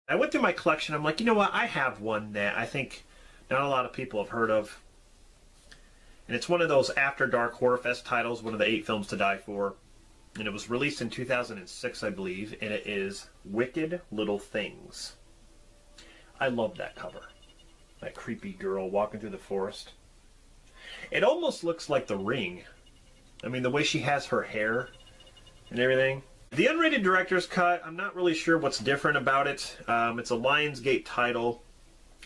I went through my collection. I'm like, you know what? I have one that I think not a lot of people have heard of. And it's one of those After Dark Horror Fest titles, one of the 8 films to die for. And it was released in 2006, I believe. And it is Wicked Little Things. I love that cover. That creepy girl walking through the forest. It almost looks like The Ring. I mean, the way she has her hair and everything. The unrated director's cut, I'm not really sure what's different about it. It's a Lionsgate title,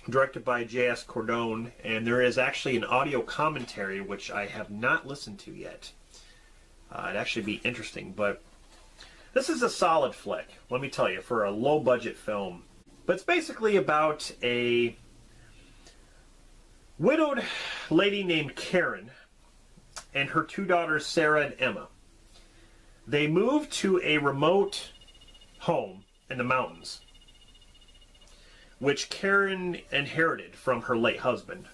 directed by J.S. Cordone, and there is actually an audio commentary, which I have not listened to yet. It'd actually be interesting, but this is a solid flick, let me tell you, for a low-budget film. But it's basically about a widowed lady named Karen and her 2 daughters, Sarah and Emma. They moved to a remote home in the mountains, which Karen inherited from her late husband.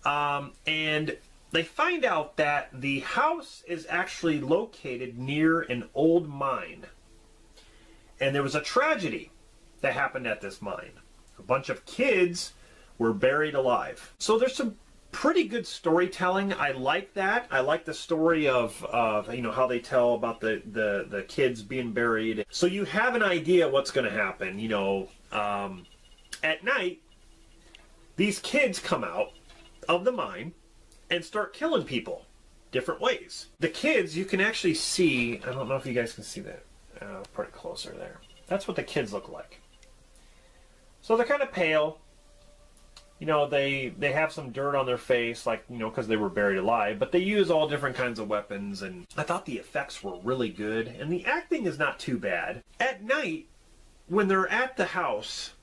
And they find out that the house is actually located near an old mine. And there was a tragedy that happened at this mine. A bunch of kids were buried alive. So there's some pretty good storytelling. I like that. I like the story of you know, how they tell about the kids being buried. So you have an idea what's going to happen. You know, at night, these kids come out of the mine and start killing people different ways. The kids, you can actually see, I don't know if you guys can see that. Put it closer there. That's what the kids look like. So they're kind of pale. You know, they have some dirt on their face, like, you know, because they were buried alive, but they use all different kinds of weapons, and I thought the effects were really good, and the acting is not too bad. At night, when they're at the house,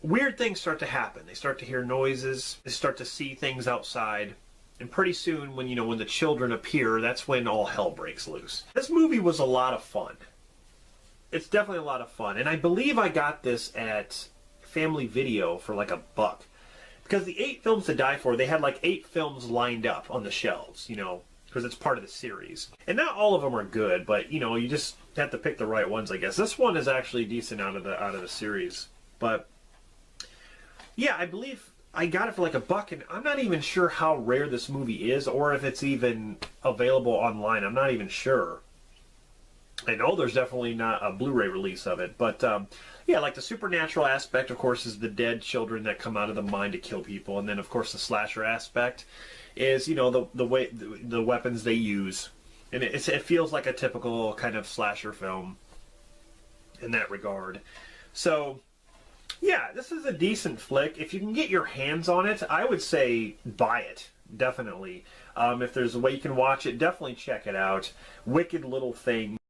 weird things start to happen. They start to hear noises, they start to see things outside, and pretty soon, when, you know, when the children appear, that's when all hell breaks loose. This movie was a lot of fun. It's definitely a lot of fun, and I believe I got this at Family Video for like $1, because the 8 films to die for, they had like 8 films lined up on the shelves, you know, because it's part of the series, and not all of them are good, but you know, you just have to pick the right ones, I guess. This one is actually decent out of the series, but yeah, I believe I got it for like $1, and I'm not even sure how rare this movie is, or if it's even available online. I'm not even sure. I know there's definitely not a Blu-ray release of it, but yeah, like the supernatural aspect, of course, is the dead children that come out of the mine to kill people, and then of course the slasher aspect is, you know, the way the weapons they use, and it feels like a typical kind of slasher film in that regard. So yeah, this is a decent flick. If you can get your hands on it, I would say buy it, definitely. If there's a way you can watch it, definitely check it out. Wicked Little Thing.